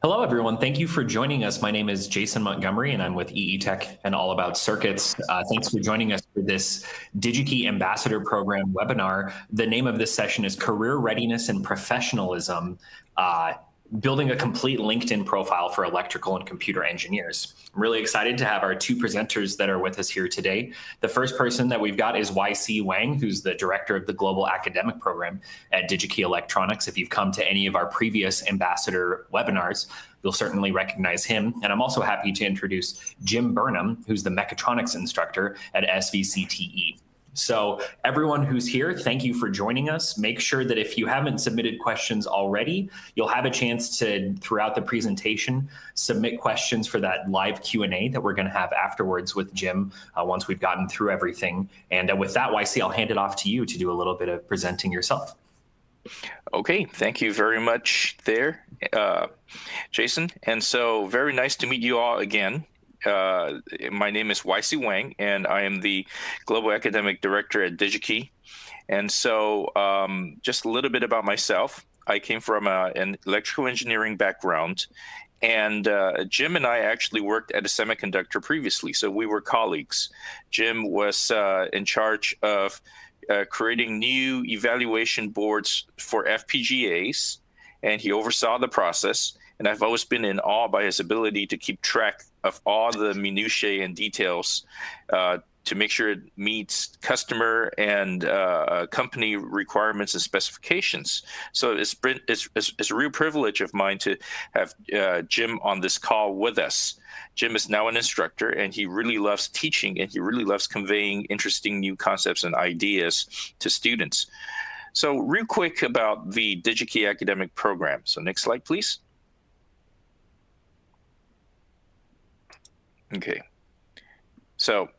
Hello, everyone. Thank you for joining us. My name is Jason Montgomery, and I'm with EE Tech and All About Circuits. Thanks for joining us for this DigiKey Ambassador Program webinar. The name of this session is Career Readiness and Professionalism, Building a Complete LinkedIn Profile for Electrical and Computer Engineers. I'm really excited to have our two presenters that are with us here today. The first person that we've got is YC Wang, who's the Director of the Global Academic Program at DigiKey Electronics. If you've come to any of our previous Ambassador webinars, you'll certainly recognize him. And I'm also happy to introduce Jim Burnham, who's the Mechatronics Instructor at SVCTE. So everyone who's here, thank you for joining us. Make sure that if you haven't submitted questions already, you'll have a chance to, throughout the presentation, submit questions for that live Q&A that we're going to have afterwards with Jim once we've gotten through everything. And with that, YC, I'll hand it off to you to do a little bit of presenting yourself. Okay, thank you very much there, Jason. And so very nice to meet you all again. My name is YC Wang, and I am the Global Academic Director at DigiKey. And so just a little bit about myself. I came from an electrical engineering background, and Jim and I actually worked at a semiconductor previously, so we were colleagues. Jim was in charge of creating new evaluation boards for FPGAs, and he oversaw the process. And I've always been in awe by his ability to keep track of all the minutiae and details to make sure it meets customer and company requirements and specifications. So it's a real privilege of mine to have Jim on this call with us. Jim is now an instructor, and he really loves teaching, and he really loves conveying interesting new concepts and ideas to students. So real quick about the DigiKey academic program. So next slide, please. Okay, so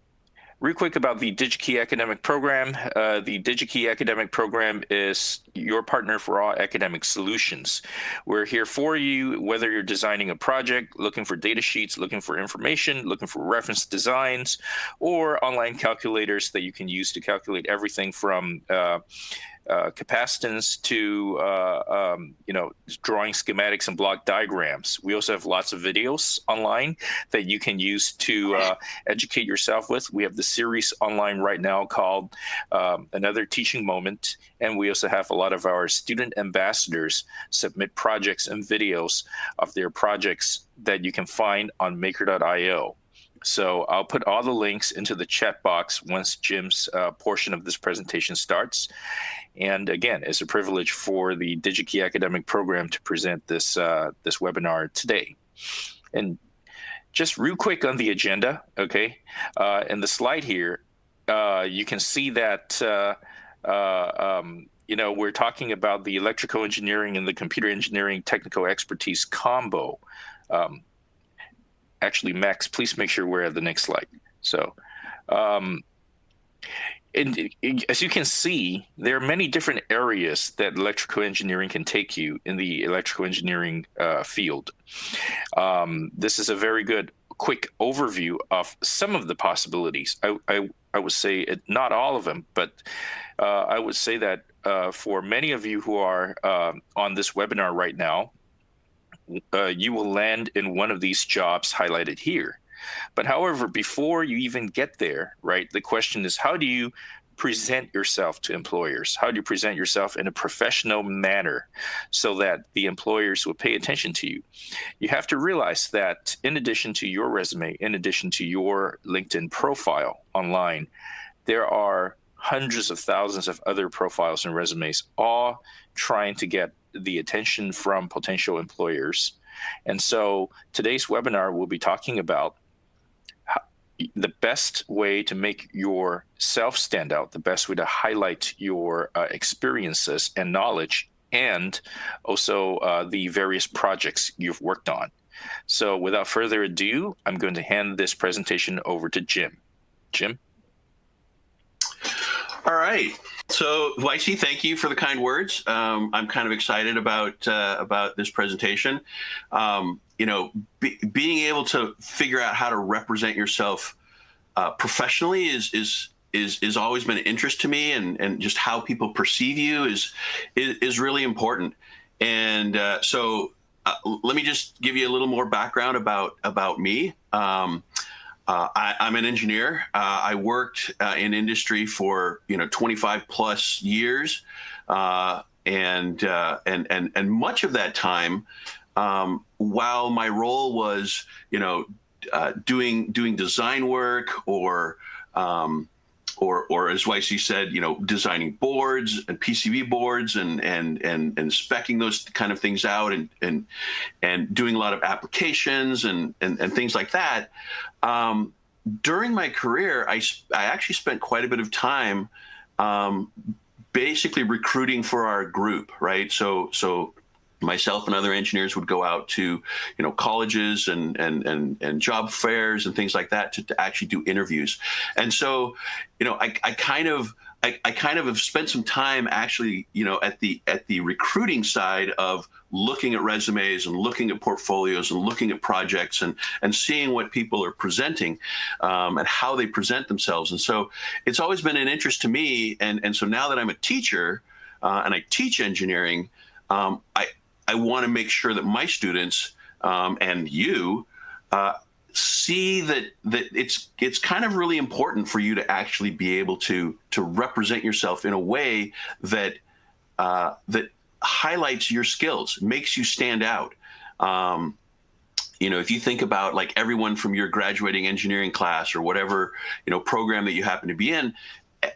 real quick about the DigiKey academic program. The DigiKey academic program is your partner for all academic solutions. We're here for you, whether you're designing a project, looking for data sheets, looking for information, looking for reference designs, or online calculators that you can use to calculate everything from capacitance to drawing schematics and block diagrams. We also have lots of videos online that you can use to educate yourself with. We have the series online right now called Another Teaching Moment, and we also have a lot of our student ambassadors submit projects and videos of their projects that you can find on maker.io. So I'll put all the links into the chat box once Jim's portion of this presentation starts. And again, it's a privilege for the DigiKey academic program to present this this webinar today. And just real quick on the agenda, okay? In the slide here, you can see that we're talking about the electrical engineering and the computer engineering technical expertise combo. Actually, Max, please make sure we're at the next slide. So, and as you can see, there are many different areas that electrical engineering can take you in the electrical engineering field. This is a very good, quick overview of some of the possibilities. I would say not all of them, but I would say that for many of you who are on this webinar right now, you will land in one of these jobs highlighted here. But however, before you even get there, right, the question is, how do you present yourself to employers? How do you present yourself in a professional manner so that the employers will pay attention to you? You have to realize that in addition to your resume, in addition to your LinkedIn profile online, there are hundreds of thousands of other profiles and resumes, all trying to get the attention from potential employers. And so today's webinar will be talking about the best way to make yourself stand out, the best way to highlight your experiences and knowledge, and also the various projects you've worked on. So without further ado, I'm going to hand this presentation over to Jim. Jim? All right. So, YC, thank you for the kind words. I'm kind of excited about this presentation. Being able to figure out how to represent yourself professionally is always been an interest to me, and just how people perceive you is really important. And so let me just give you a little more background about me. I'm an engineer. I worked in industry for 25 plus years, and much of that time, while my role was doing design work or as YC said, designing boards and PCB boards and speccing those kind of things out and doing a lot of applications and things like that. During my career, I actually spent quite a bit of time basically recruiting for our group, right? So myself and other engineers would go out to colleges and job fairs and things like that to actually do interviews. And so I kind of have spent some time actually at the recruiting side of looking at resumes and looking at portfolios and looking at projects and seeing what people are presenting and how they present themselves. And so it's always been an interest to me. And so now that I'm a teacher and I teach engineering, I want to make sure that my students and you see that it's kind of really important for you to actually be able to represent yourself in a way that that highlights your skills, makes you stand out. If you think about like everyone from your graduating engineering class or whatever program that you happen to be in,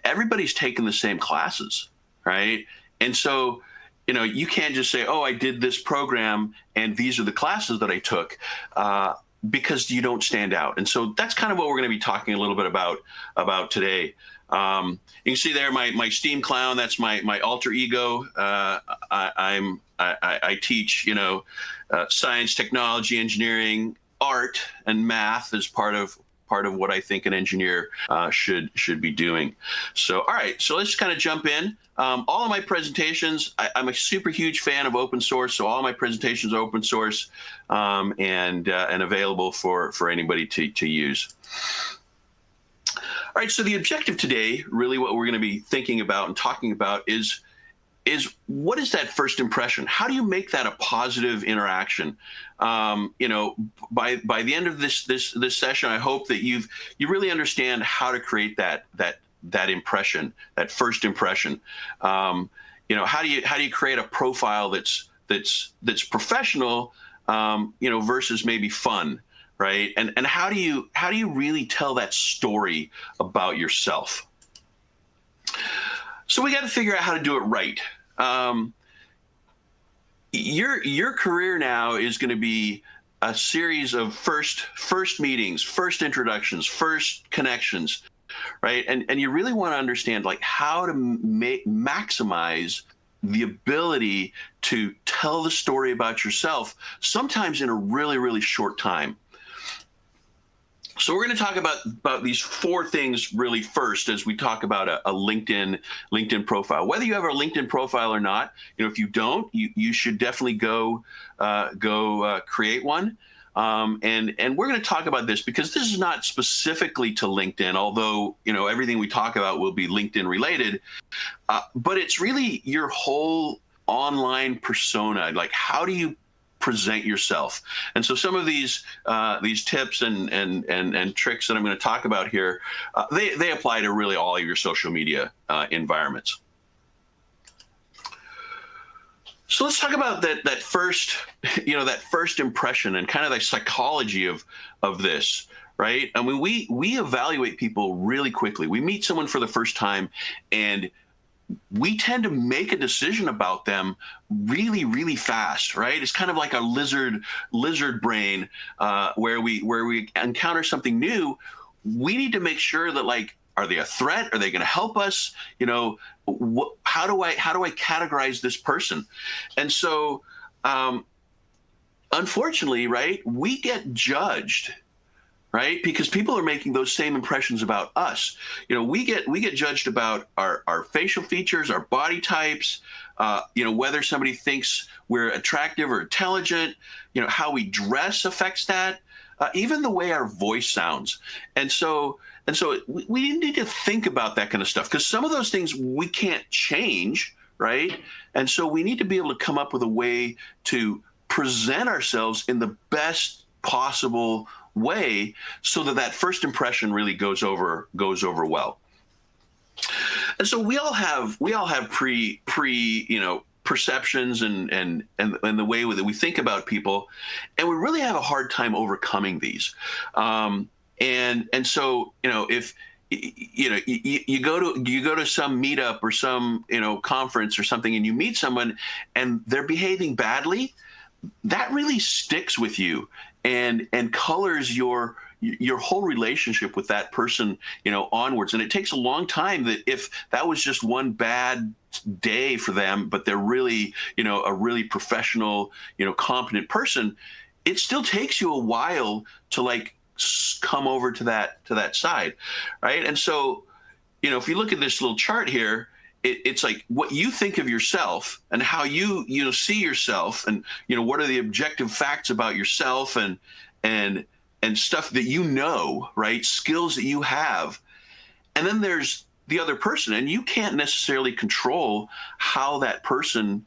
everybody's taken the same classes, right? And so you can't just say, oh, I did this program and these are the classes that I took, because you don't stand out. And so that's kind of what we're going to be talking a little bit about today. You can see there my steam clown. That's my alter ego. I teach science, technology, engineering, art, and math as part of what I think an engineer should be doing. So, all right, so let's kind of jump in. All of my presentations, I'm a super huge fan of open source, so all my presentations are open source and available for anybody to use. All right, so the objective today, really what we're going to be thinking about and talking about is what is that first impression? How do you make that a positive interaction? By the end of this session, I hope that you really understand how to create that impression, that first impression. How do you create a profile that's professional, versus maybe fun, right? And how do you really tell that story about yourself? So we got to figure out how to do it right. Your career now is going to be a series of first meetings, first introductions, first connections, right? And you really want to understand like how to maximize the ability to tell the story about yourself, sometimes in a really, really short time. So we're going to talk about these four things really first as we talk about a LinkedIn profile. Whether you have a LinkedIn profile or not, if you don't, you should definitely go create one. And we're going to talk about this because this is not specifically to LinkedIn, although everything we talk about will be LinkedIn related. But it's really your whole online persona. Like, how do you present yourself? And so some of these tips and tricks that I'm going to talk about here, they apply to really all of your social media environments. So let's talk about that first impression and kind of the psychology of this, right? I mean, we evaluate people really quickly. We meet someone for the first time and we tend to make a decision about them really, really fast, right? It's kind of like a lizard brain where we encounter something new. We need to make sure that, like, are they a threat? Are they going to help us? How do I categorize this person? And so, unfortunately, right, we get judged, right? Because people are making those same impressions about us. We get judged about our facial features, our body types, whether somebody thinks we're attractive or intelligent, how we dress affects that, even the way our voice sounds. And so we need to think about that kind of stuff because some of those things we can't change, right? And so we need to be able to come up with a way to present ourselves in the best possible way so that that first impression really goes over well. And so we all have pre perceptions and the way that we think about people, and we really have a hard time overcoming these. And so if you go to some meetup or some conference or something, and you meet someone and they're behaving badly, that really sticks with you and colors your whole relationship with that person, onwards. And it takes a long time that if that was just one bad day for them, but they're really, a really professional, competent person, it still takes you a while to come over to that side, right? And so, if you look at this little chart here, it's like what you think of yourself and how you see yourself, and what are the objective facts about yourself and stuff that right? Skills that you have. And then there's the other person, and you can't necessarily control how that person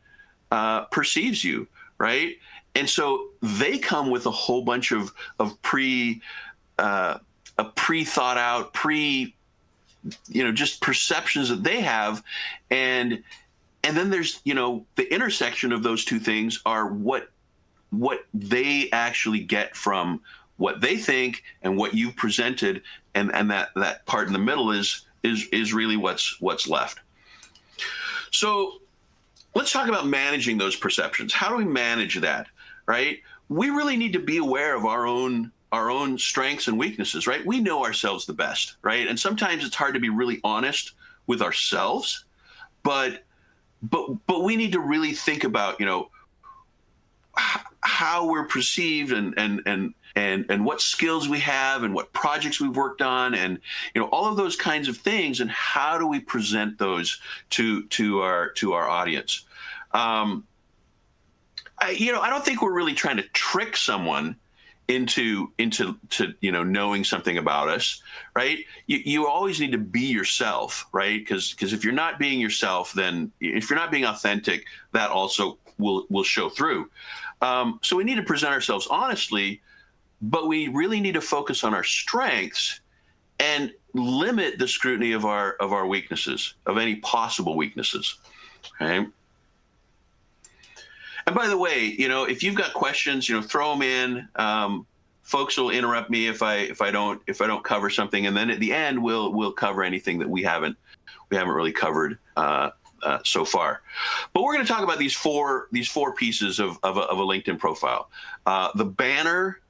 perceives you, right? And so they come with a whole bunch of pre-thought out, just perceptions that they have, and then there's the intersection of those two things are what they actually get from what they think and what you've presented, and that part in the middle is really what's left. So let's talk about managing those perceptions. How do we manage that, right? We really need to be aware of our own strengths and weaknesses, right? We know ourselves the best, right? And sometimes it's hard to be really honest with ourselves, but we need to really think about, how we're perceived and what skills we have and what projects we've worked on, and all of those kinds of things, and how do we present those to our audience. I don't think we're really trying to trick someone into knowing something about us, right? You always need to be yourself, right? Because if you're not being yourself, then if you're not being authentic, that also will show through. So we need to present ourselves honestly, but we really need to focus on our strengths and limit the scrutiny of our weaknesses, of any possible weaknesses. Okay. And by the way, if you've got questions, throw them in. Folks will interrupt me if I don't cover something, and then at the end we'll cover anything that we haven't really covered so far. But we're going to talk about these four pieces of a LinkedIn profile: the banner,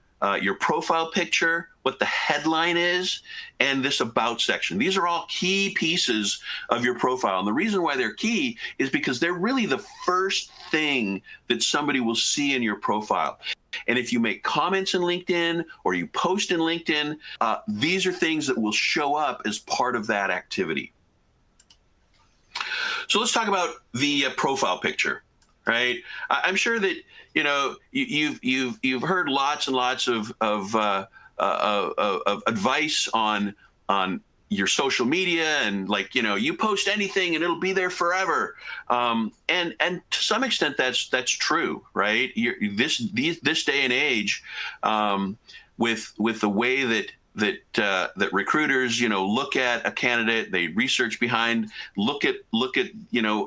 your profile picture, what the headline is, and this about section. These are all key pieces of your profile. And the reason why they're key is because they're really the first thing that somebody will see in your profile. And if you make comments in LinkedIn or you post in LinkedIn, these are things that will show up as part of that activity. So let's talk about the profile picture, right? I'm sure that you've heard lots and lots of advice on your social media, and you post anything and it'll be there forever. And to some extent that's true, right? This day and age, with the way that recruiters look at a candidate, they research behind, look at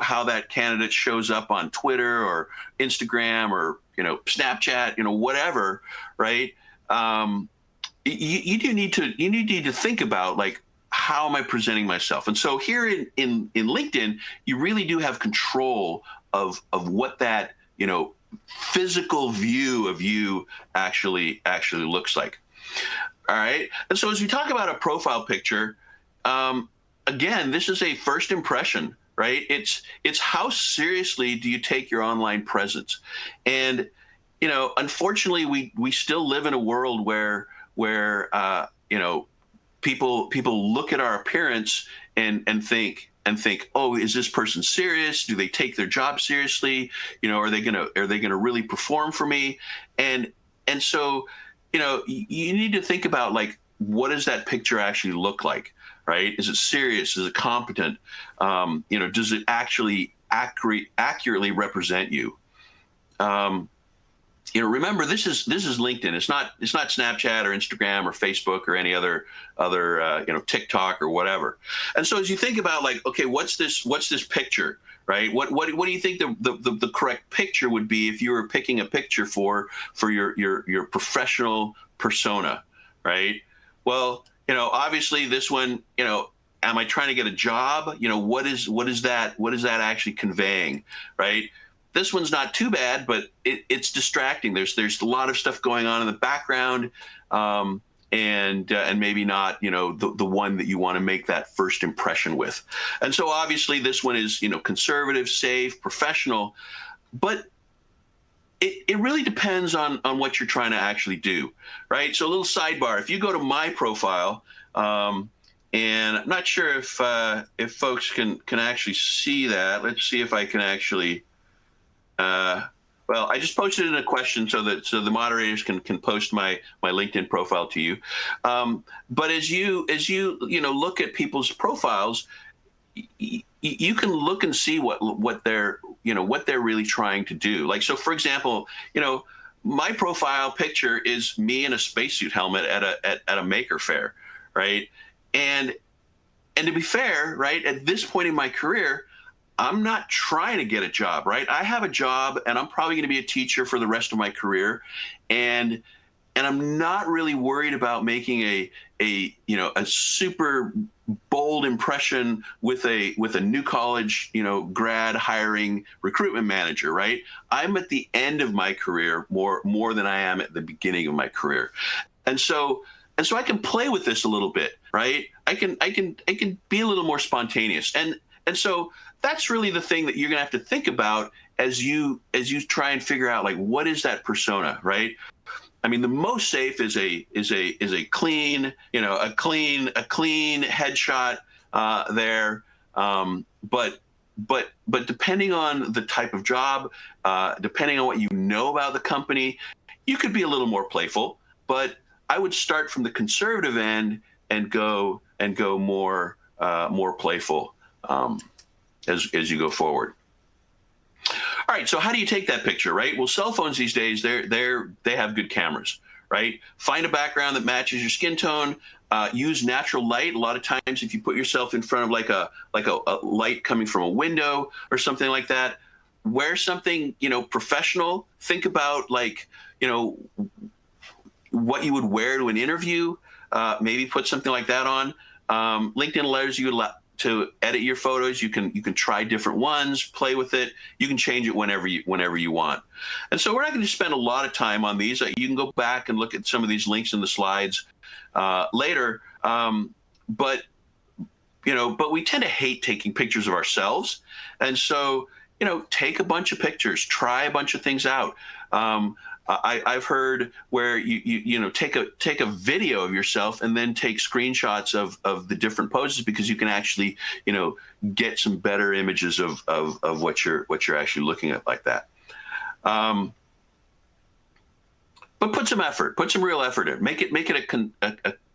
how that candidate shows up on Twitter or Instagram or Snapchat, whatever, right? You need to think about how am I presenting myself? And so here in LinkedIn, you really do have control of what that physical view of you actually looks like. All right. And so as we talk about a profile picture, again, this is a first impression, right? It's how seriously do you take your online presence? And, unfortunately, we still live in a world where people look at our appearance and think, oh, is this person serious? Do they take their job seriously? Are they gonna really perform for me? And so, you need to think about what does that picture actually look like, right? Is it serious? Is it competent? Does it actually accurately represent you? remember this is LinkedIn. It's not Snapchat or Instagram or Facebook or any other TikTok or whatever. And so as you think about like, okay, what's this picture, right? What do you think the correct picture would be if you were picking a picture for your professional persona, right? Well, obviously this one, am I trying to get a job? What is that actually conveying, right? This one's not too bad, but it's distracting. There's a lot of stuff going on in the background, and maybe not the one that you want to make that first impression with. And so obviously this one is conservative, safe, professional, but it really depends on what you're trying to actually do, right? So a little sidebar: if you go to my profile, and I'm not sure if folks can actually see that. Let's see if I can actually. Well, I just posted in a question so the moderators can post my LinkedIn profile to you. But as you look at people's profiles, you can look and see what they're really trying to do. Like, so for example, my profile picture is me in a spacesuit helmet at a maker fair, right? And to be fair, right, at this point in my career, I'm not trying to get a job, right? I have a job, and I'm probably going to be a teacher for the rest of my career, and I'm not really worried about making a super bold impression with a new college grad hiring recruitment manager, right? I'm at the end of my career more than I am at the beginning of my career, and so I can play with this a little bit, right? I can be a little more spontaneous, and so that's really the thing that you're going to have to think about as you try and figure out, like, what is that persona, right? I mean, the most safe is a clean, a clean headshot there. But depending on the type of job, depending on what you know about the company, you could be a little more playful. But I would start from the conservative end and go more playful. As you go forward. All right, so how do you take that picture, right? Well, cell phones these days, they have good cameras, right? Find a background that matches your skin tone. Use natural light. A lot of times, if you put yourself in front of like a light coming from a window or something like that, wear something professional. Think about what you would wear to an interview. Maybe put something like that on. LinkedIn allows you to edit your photos. You can try different ones, play with it. You can change it whenever you want. And so we're not going to spend a lot of time on these. You can go back and look at some of these links in the slides later. But we tend to hate taking pictures of ourselves. And so, take a bunch of pictures, try a bunch of things out. I've heard where you take a video of yourself and then take screenshots of the different poses, because you can actually get some better images of what you're actually looking at like that. But put some real effort in. Make it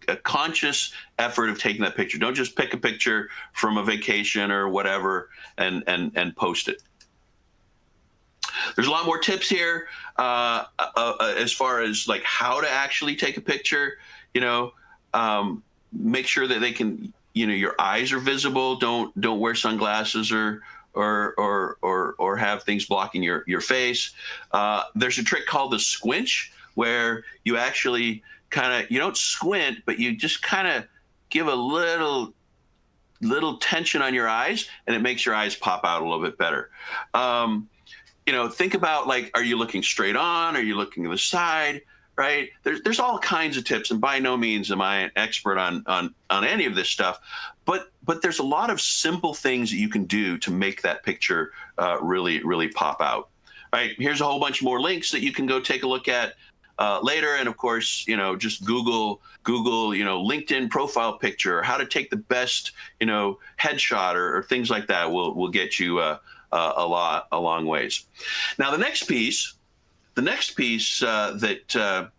a conscious effort of taking that picture. Don't just pick a picture from a vacation or whatever and post it. There's a lot more tips here as far as like how to actually take a picture. Make sure that they can, your eyes are visible. Don't wear sunglasses or have things blocking your face. There's a trick called the squinch, where you actually you don't squint, but you just kind of give a little tension on your eyes, and it makes your eyes pop out a little bit better. Think about, like, are you looking straight on? Are you looking to the side? Right? There's all kinds of tips, and by no means am I an expert on any of this stuff, but there's a lot of simple things that you can do to make that picture really pop out. All right, here's a whole bunch more links that you can go take a look at later, and of course, just Google LinkedIn profile picture, how to take the best headshot or things like that will get you a long ways. Now the next piece that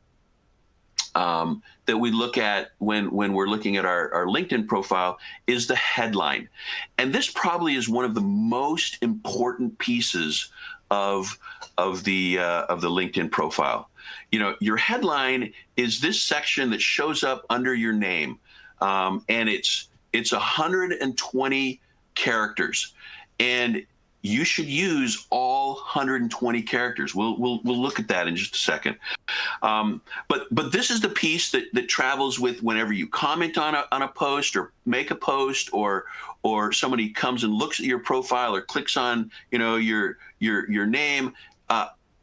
we look at when we're looking at our LinkedIn profile is the headline, and this probably is one of the most important pieces of of the LinkedIn profile. Your headline is this section that shows up under your name, and it's 120 characters, and you should use all 120 characters. We'll look at that in just a second. But this is the piece that travels with whenever you comment on a post or make a post, or somebody comes and looks at your profile or clicks on your name.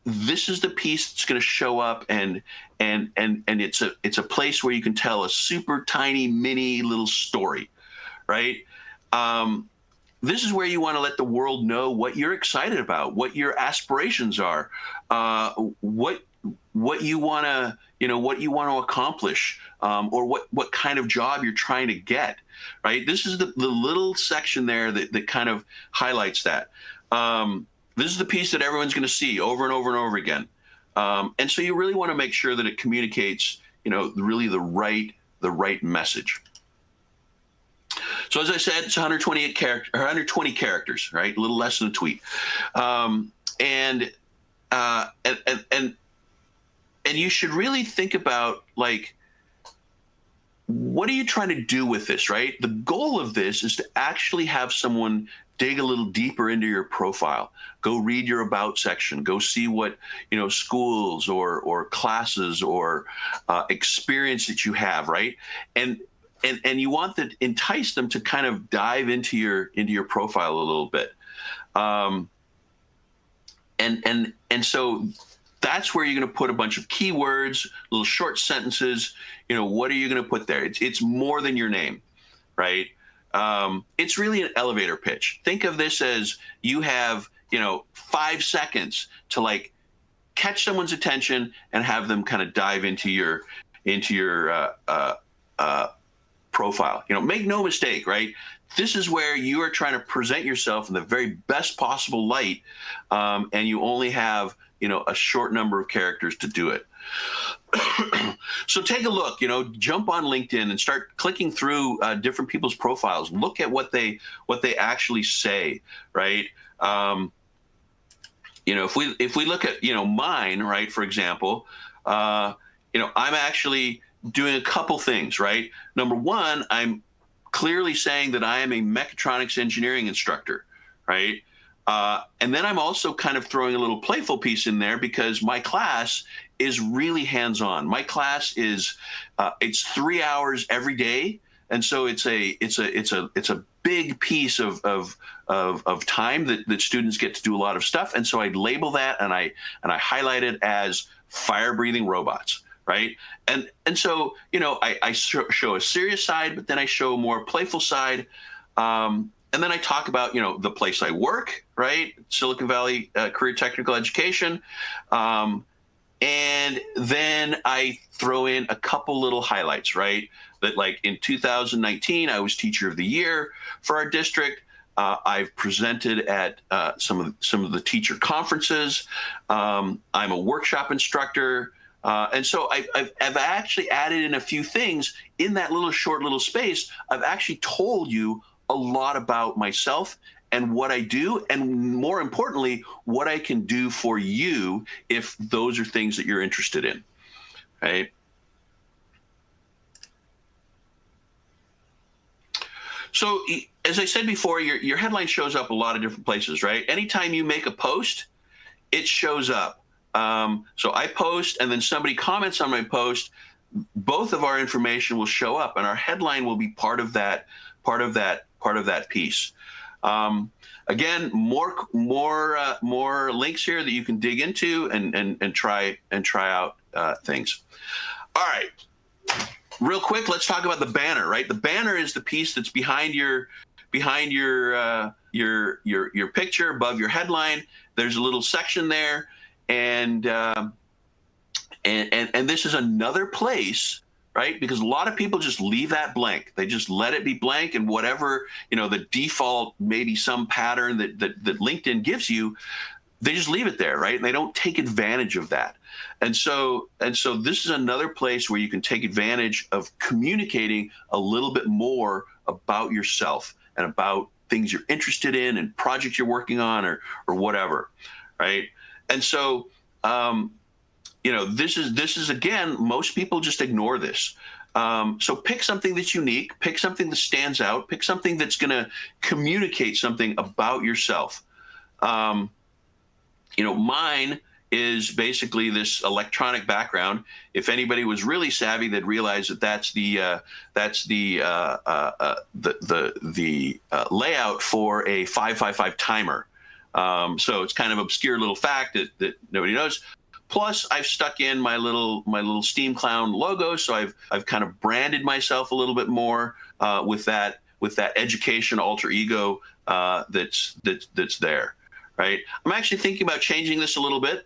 This is the piece that's going to show up, and it's a place where you can tell a super tiny mini little story, right? This is where you want to let the world know what you're excited about, what your aspirations are, what you want to accomplish, or what kind of job you're trying to get, right? This is the little section there that kind of highlights that. This is the piece that everyone's going to see over and over and over again, and so you really want to make sure that it communicates, really the right message. So as I said, it's 120 characters, right? A little less than a tweet, and you should really think about, like, what are you trying to do with this, right? The goal of this is to actually have someone dig a little deeper into your profile. Go read your about section. Go see what schools or classes or experience that you have, right? And you want to entice them to kind of dive into your profile a little bit, and so that's where you're going to put a bunch of keywords, little short sentences. What are you going to put there? It's more than your name, right? It's really an elevator pitch. Think of this as you have 5 seconds to, like, catch someone's attention and have them kind of dive into your profile. Make no mistake, right? This is where you are trying to present yourself in the very best possible light, and you only have a short number of characters to do it. So take a look, jump on LinkedIn and start clicking through different people's profiles. Look at what they actually say, right? If we look at mine, right, for example, I'm actually doing a couple things, right? Number one, I'm clearly saying that I am a mechatronics engineering instructor, right? And then I'm also kind of throwing a little playful piece in there because my class is really hands-on. My class is it's 3 hours every day, and so it's a big piece of time that students get to do a lot of stuff. And so I label that and I highlight it as fire-breathing robots, right? And so I show a serious side, but then I show a more playful side. And then I talk about, the place I work, right? Silicon Valley Career Technical Education. And then I throw in a couple little highlights, right? That, like, in 2019, I was Teacher of the Year for our district. I've presented at some of the teacher conferences. I'm a workshop instructor. And so I've actually added in a few things in that short little space. I've actually told you a lot about myself and what I do, and more importantly, what I can do for you if those are things that you're interested in, right? So as I said before, your headline shows up a lot of different places, right? Anytime you make a post, it shows up. So I post and then somebody comments on my post, both of our information will show up and our headline will be part of that piece. Again, more links here that you can dig into and try out things. All right, real quick, let's talk about the banner. Right, the banner is the piece that's behind your picture, above your headline. There's a little section there, and this is another place. Right? Because a lot of people just leave that blank. They just let it be blank, and whatever, the default, maybe some pattern that LinkedIn gives you, they just leave it there, right? And they don't take advantage of that. And so this is another place where you can take advantage of communicating a little bit more about yourself and about things you're interested in and projects you're working on or whatever, right? And so, this is again, most people just ignore this. So pick something that's unique, pick something that stands out, pick something that's going to communicate something about yourself. Mine is basically this electronic background. If anybody was really savvy, they'd realize that that's the layout for a 555 timer. So it's kind of obscure little fact that nobody knows. Plus, I've stuck in my little Steam Clown logo, so I've kind of branded myself a little bit more with that education alter ego that's there, right? I'm actually thinking about changing this a little bit,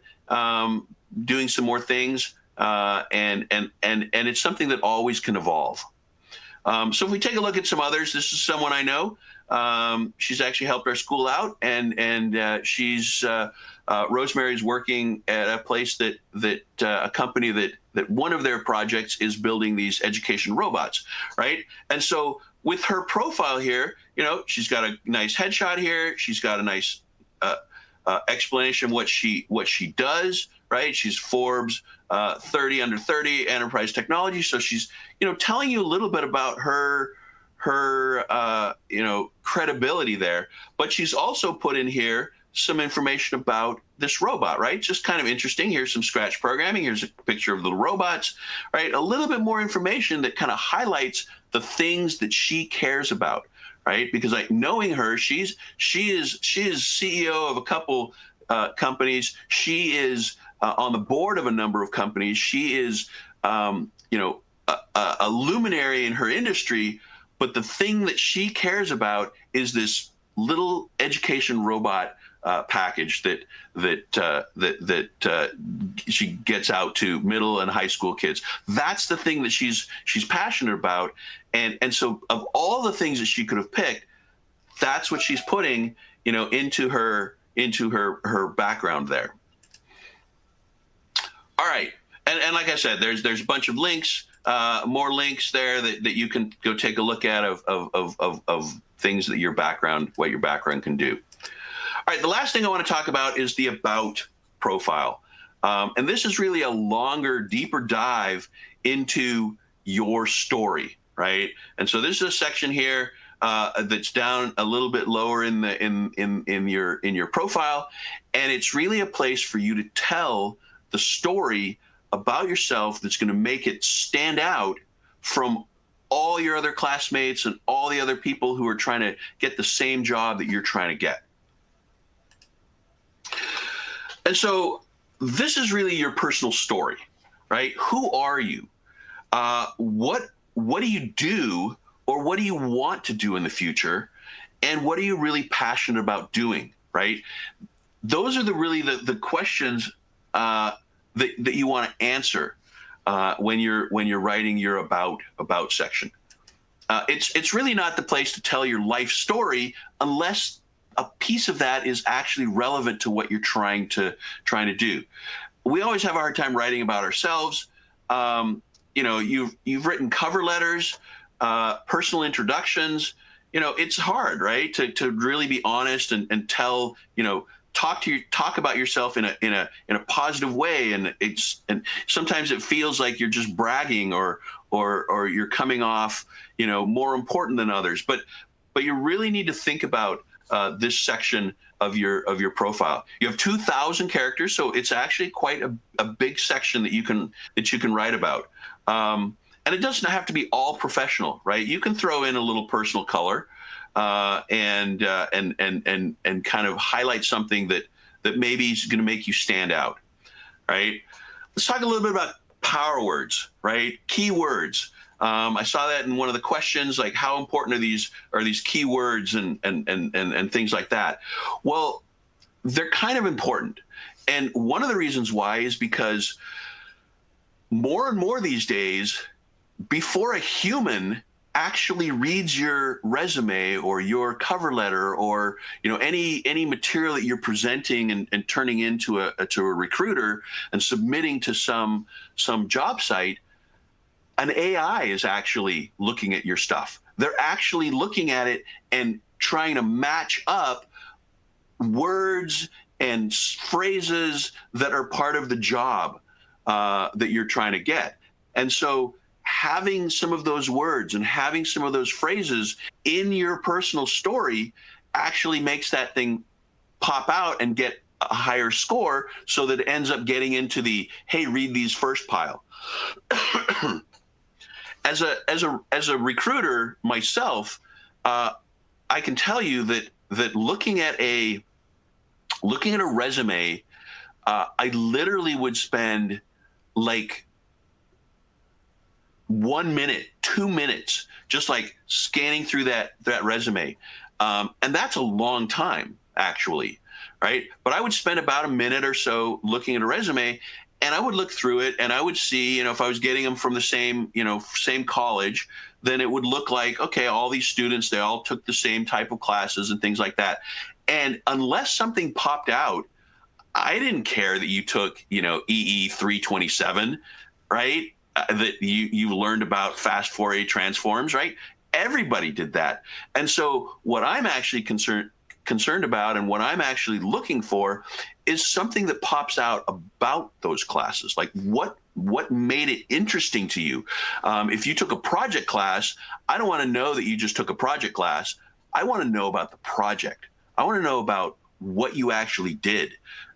doing some more things, and it's something that always can evolve. So if we take a look at some others, this is someone I know. She's actually helped our school out, and she's Rosemary's working at a place that a company that one of their projects is building these education robots, right? And so with her profile here, she's got a nice headshot here. She's got a nice explanation of what she does, right? She's Forbes 30 under 30 enterprise technology. So she's telling you a little bit about her credibility there, but she's also put in here some information about this robot, right? Just kind of interesting. Here's some scratch programming. Here's a picture of little robots, right? A little bit more information that kind of highlights the things that she cares about, right? Because knowing her, she is CEO of a couple companies. She is on the board of a number of companies. She is, a luminary in her industry. But the thing that she cares about is this little education robot package that she gets out to middle and high school kids. That's the thing that she's passionate about, and so of all the things that she could have picked, that's what she's putting into her background there. All right, and like I said, there's a bunch of links. More links there that you can go take a look at of things that what your background can do. All right, the last thing I want to talk about is the about profile. And this is really a longer, deeper dive into your story, right? And so this is a section here that's down a little bit lower in your profile, and it's really a place for you to tell the story about yourself that's going to make it stand out from all your other classmates and all the other people who are trying to get the same job that you're trying to get. And so this is really your personal story, right? Who are you? What do you do, or what do you want to do in the future? And what are you really passionate about doing, right? Those are the questions that you want to answer when you're writing your about section. It's really not the place to tell your life story unless a piece of that is actually relevant to what you're trying to do. We always have a hard time writing about ourselves. You've written cover letters, personal introductions. It's hard, right, to really be honest and tell, talk about yourself in a positive way, and sometimes it feels like you're just bragging or you're coming off more important than others, but you really need to think about this section of your profile. You have 2,000 characters, so it's actually quite a big section that you can write about, and it doesn't have to be all professional, right? You can throw in a little personal color and kind of highlight something that maybe is going to make you stand out, right? Let's talk a little bit about power words, right? Keywords. I saw that in one of the questions, like how important are these keywords and things like that. Well, they're kind of important, and one of the reasons why is because more and more these days, before a human actually reads your resume or your cover letter or any material that you're presenting and turning into a recruiter and submitting to some job site, an AI is actually looking at your stuff. They're actually looking at it and trying to match up words and phrases that are part of the job that you're trying to get. And so having some of those words and having some of those phrases in your personal story actually makes that thing pop out and get a higher score, so that it ends up getting into the, hey, read these first pile. As a recruiter myself, I can tell you that looking at a resume, I literally would spend like 1 minute, 2 minutes, just like scanning through that resume, and that's a long time, actually, right? But I would spend about a minute or so looking at a resume, and I would look through it, and I would see, if I was getting them from the same college, then it would look like, okay, all these students, they all took the same type of classes and things like that. And unless something popped out, I didn't care that you took, EE 327, right? That you learned about fast Fourier transforms, right? Everybody did that. And so what I'm actually concerned about, and what I'm actually looking for, is something that pops out about those classes. Like what made it interesting to you? If you took a project class, I don't want to know that you just took a project class. I want to know about the project. I want to know about what you actually did,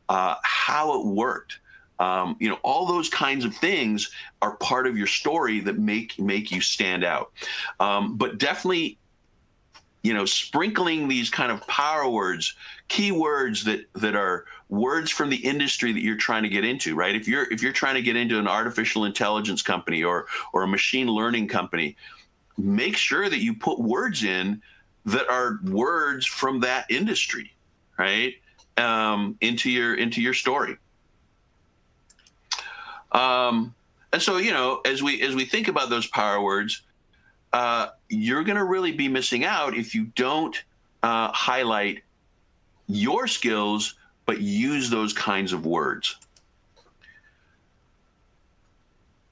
how it worked. All those kinds of things are part of your story that make you stand out. But definitely, sprinkling these kind of power words, keywords that are words from the industry that you're trying to get into, right? If you're trying to get into an artificial intelligence company or a machine learning company, make sure that you put words in that are words from that industry, right? Into your story. And so, as we think about those power words, you're going to really be missing out if you don't highlight your skills, but use those kinds of words.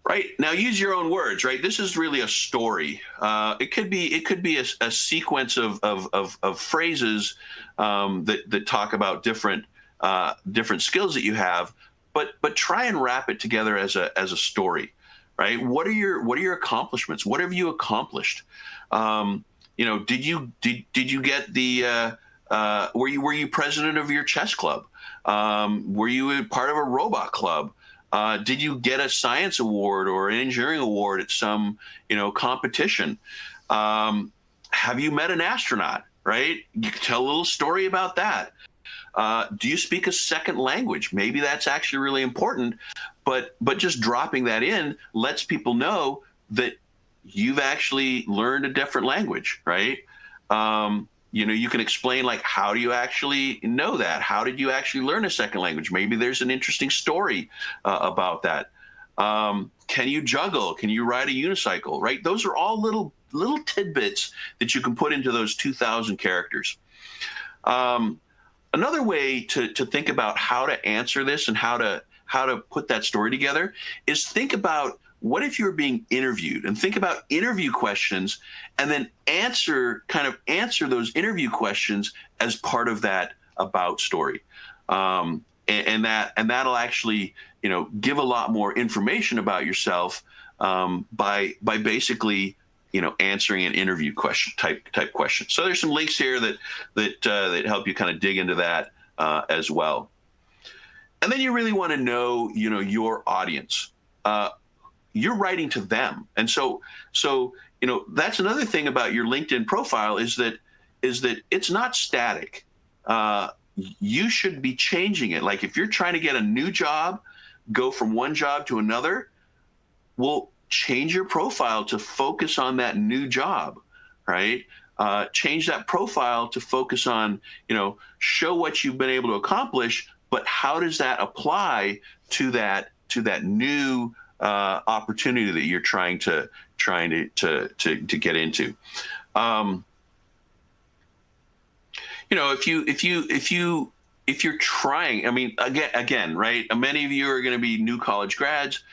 Right now, use your own words. Right, this is really a story. It could be a sequence of phrases that talk about different skills that you have, but try and wrap it together as a story. Right? What are your accomplishments? What have you accomplished? Did you get the were you president of your chess club? Were you a part of a robot club? Did you get a science award or an engineering award at some competition? Have you met an astronaut? Right? You can tell a little story about that. Do you speak a second language? Maybe that's actually really important, but just dropping that in lets people know that you've actually learned a different language, right? You can explain, like, how do you actually know that? How did you actually learn a second language? Maybe there's an interesting story about that. Can you juggle? Can you ride a unicycle? Right? Those are all little tidbits that you can put into those 2,000 characters. Another way to think about how to answer this and how to put that story together is think about, what if you're being interviewed, and think about interview questions, and then answer those interview questions as part of that about story. And that'll actually, give a lot more information about yourself by basically, answering an interview question type question. So there's some links here that help you kind of dig into that as well. And then you really want to know, your audience. You're writing to them, and so that's another thing about your LinkedIn profile is that it's not static. You should be changing it. Like, if you're trying to get a new job, go from one job to another, well, change your profile to focus on that new job, right? Change that profile to focus on, show what you've been able to accomplish, but how does that apply to that new opportunity that you're trying to get into? If you're trying, I mean, again, right? Many of you are going to be new college grads.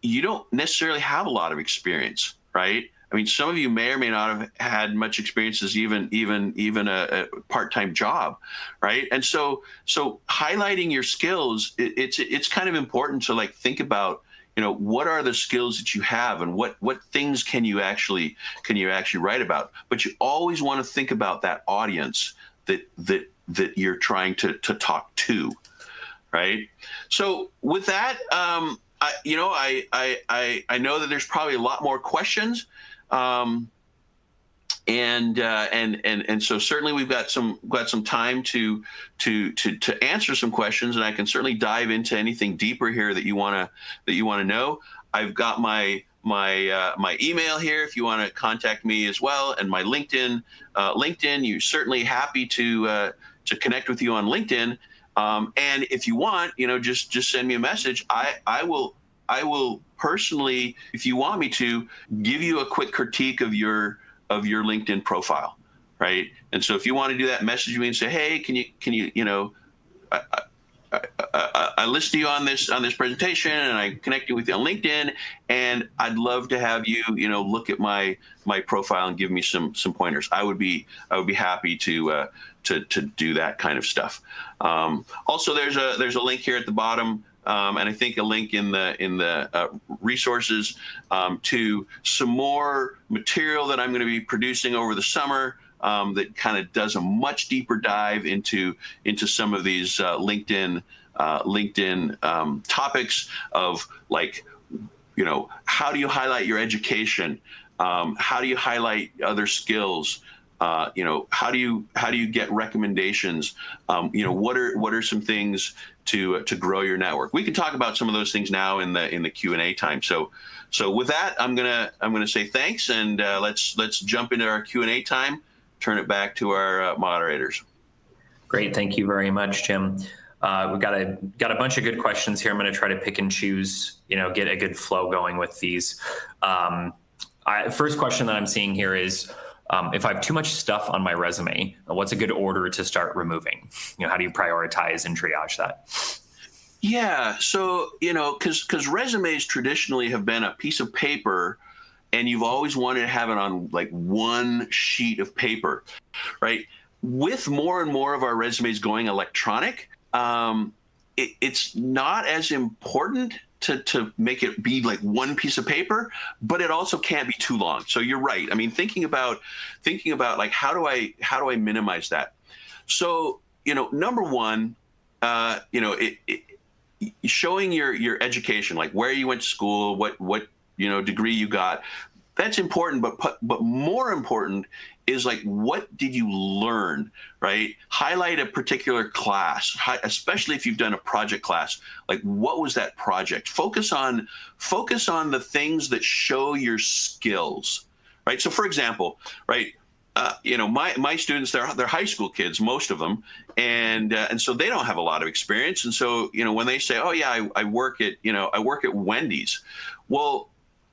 You don't necessarily have a lot of experience, right? I mean, some of you may or may not have had much experience as even a part-time job, right? And so highlighting your skills, it's kind of important to like think about, what are the skills that you have, and what things can you actually write about. But you always want to think about that audience that you're trying to talk to, right? So with that, I know that there's probably a lot more questions, and so certainly we've got some time to answer some questions, and I can certainly dive into anything deeper here that you want to know. I've got my email here if you want to contact me as well, and my LinkedIn. You're certainly happy to connect with you on LinkedIn. And if you want, just send me a message. I will personally, if you want me to, give you a quick critique of your LinkedIn profile, right? And so if you want to do that, message me and say, hey, can you I listen to you on this presentation, and I connected with you on LinkedIn, and I'd love to have you look at my profile and give me some pointers. I would be happy to do that kind of stuff. Also, there's a link here at the bottom, and I think a link in the resources to some more material that I'm going to be producing over the summer. That kind of does a much deeper dive into some of these LinkedIn topics of, like, how do you highlight your education? How do you highlight other skills? How do you get recommendations? What are some things to grow your network? We can talk about some of those things now in the Q&A time. So with that, I'm gonna say thanks, and let's jump into our Q&A time. Turn it back to our moderators. Great, thank you very much, Jim. We've got a bunch of good questions here. I'm going to try to pick and choose, get a good flow going with these. First question that I'm seeing here is, if I have too much stuff on my resume, what's a good order to start removing? How do you prioritize and triage that? Yeah, so because resumes traditionally have been a piece of paper, and you've always wanted to have it on like one sheet of paper, right? With more and more of our resumes going electronic, it's not as important to make it be like one piece of paper, but it also can't be too long. So you're right. I mean, thinking about like, how do I minimize that? So, number one, showing your education, like where you went to school, what degree you got, that's important. But more important is, like, what did you learn, right? Highlight a particular class, especially if you've done a project class. Like, what was that project? Focus on the things that show your skills, right? So, for example, right, my students, they're high school kids, most of them, and so they don't have a lot of experience. And so, when they say, oh yeah, I work at Wendy's, well,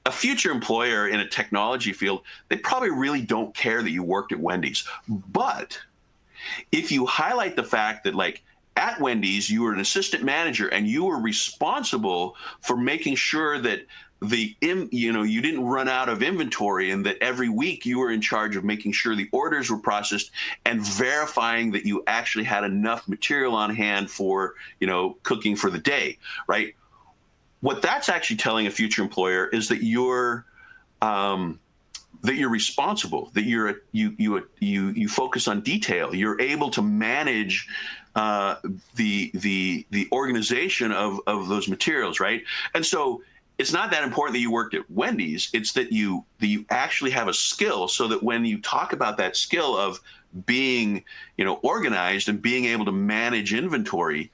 a future employer in a technology field, they probably really don't care that you worked at Wendy's. But if you highlight the fact that, like, at Wendy's, you were an assistant manager and you were responsible for making sure that you didn't run out of inventory, and that every week you were in charge of making sure the orders were processed and verifying that you actually had enough material on hand for, cooking for the day, right? What that's actually telling a future employer is that you're responsible, that you focus on detail. You're able to manage the organization of those materials, right? And so it's not that important that you worked at Wendy's. It's that you actually have a skill, so that when you talk about that skill of being organized and being able to manage inventory,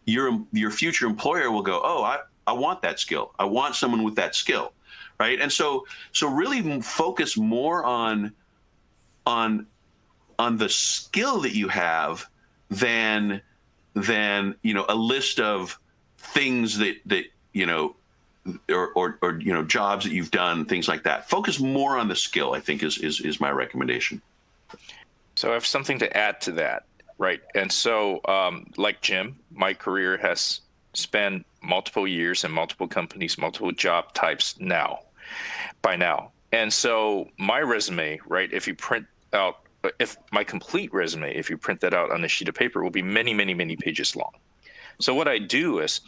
your future employer will go, oh, I want that skill. I want someone with that skill, right? And so really focus more on the skill that you have than a list of things that or jobs that you've done, things like that. Focus more on the skill, I think, is my recommendation. So I have something to add to that, right? And so, like Jim, my career has spanned multiple years and multiple companies, multiple job types by now. And so my resume, right, if my complete resume, if you print that out on a sheet of paper, will be many, many, many pages long. So what I do is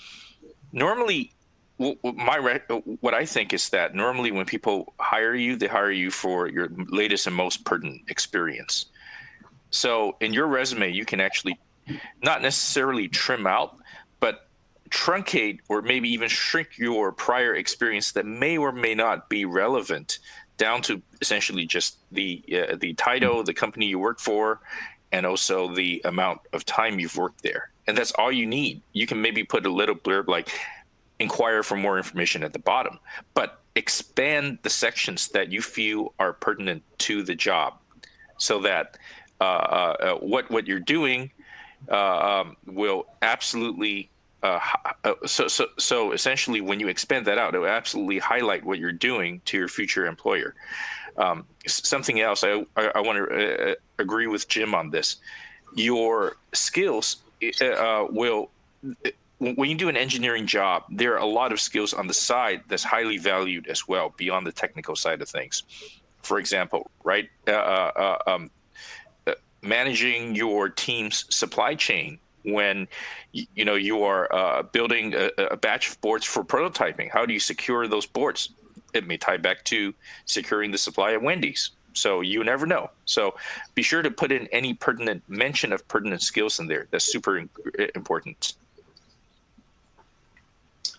normally, what I think is that normally when people hire you, they hire you for your latest and most pertinent experience. So in your resume, you can actually not necessarily trim out, but truncate or maybe even shrink your prior experience that may or may not be relevant down to essentially just the title, the company you work for, and also the amount of time you've worked there. And that's all you need. You can maybe put a little blurb like inquire for more information at the bottom, but expand the sections that you feel are pertinent to the job so that what you're doing will absolutely so essentially when you expand that out, it will absolutely highlight what you're doing to your future employer. Something else, I want to agree with Jim on this. Your skills will, when you do an engineering job, there are a lot of skills on the side that's highly valued as well beyond the technical side of things. For example, right, managing your team's supply chain when you are building a batch of boards for prototyping. How do you secure those boards? It may tie back to securing the supply at Wendy's. So you never know. So be sure to put in any pertinent mention of pertinent skills in there. That's super important.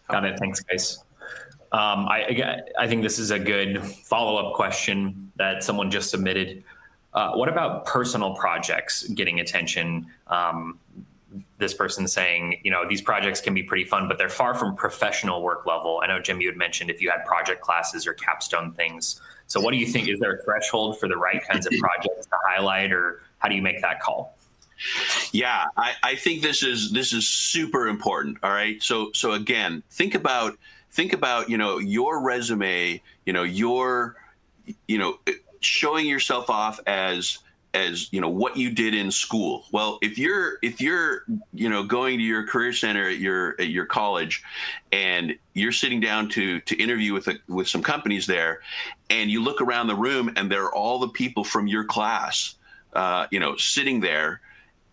Got it. Thanks, guys. I think this is a good follow-up question that someone just submitted. What about personal projects getting attention? This person saying, these projects can be pretty fun, but they're far from professional work level. I know, Jim, you had mentioned if you had project classes or capstone things. So what do you think? Is there a threshold for the right kinds of projects to highlight, or how do you make that call? Yeah, I think this is super important. All right. So again, think about your resume, your showing yourself off as what you did in school. Well, if you're going to your career center at your college and you're sitting down to interview with some companies there, and you look around the room and there are all the people from your class sitting there,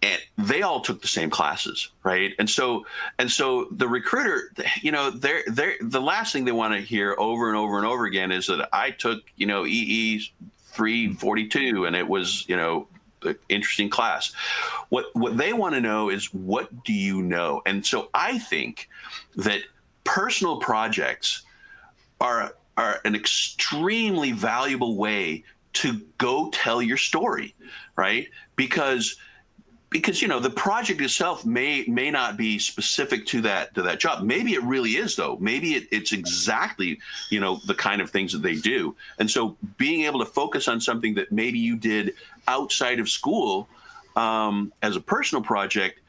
and they all took the same classes, right? And so the recruiter, they're the last thing they want to hear over and over and over again is that I took EE 342 and it was an interesting class. What they want to know is, what do you know? And so I think that personal projects are an extremely valuable way to go tell your story, right? Because the project itself may not be specific to that job. Maybe it really is, though. Maybe it's exactly the kind of things that they do. And so being able to focus on something that maybe you did outside of school as a personal project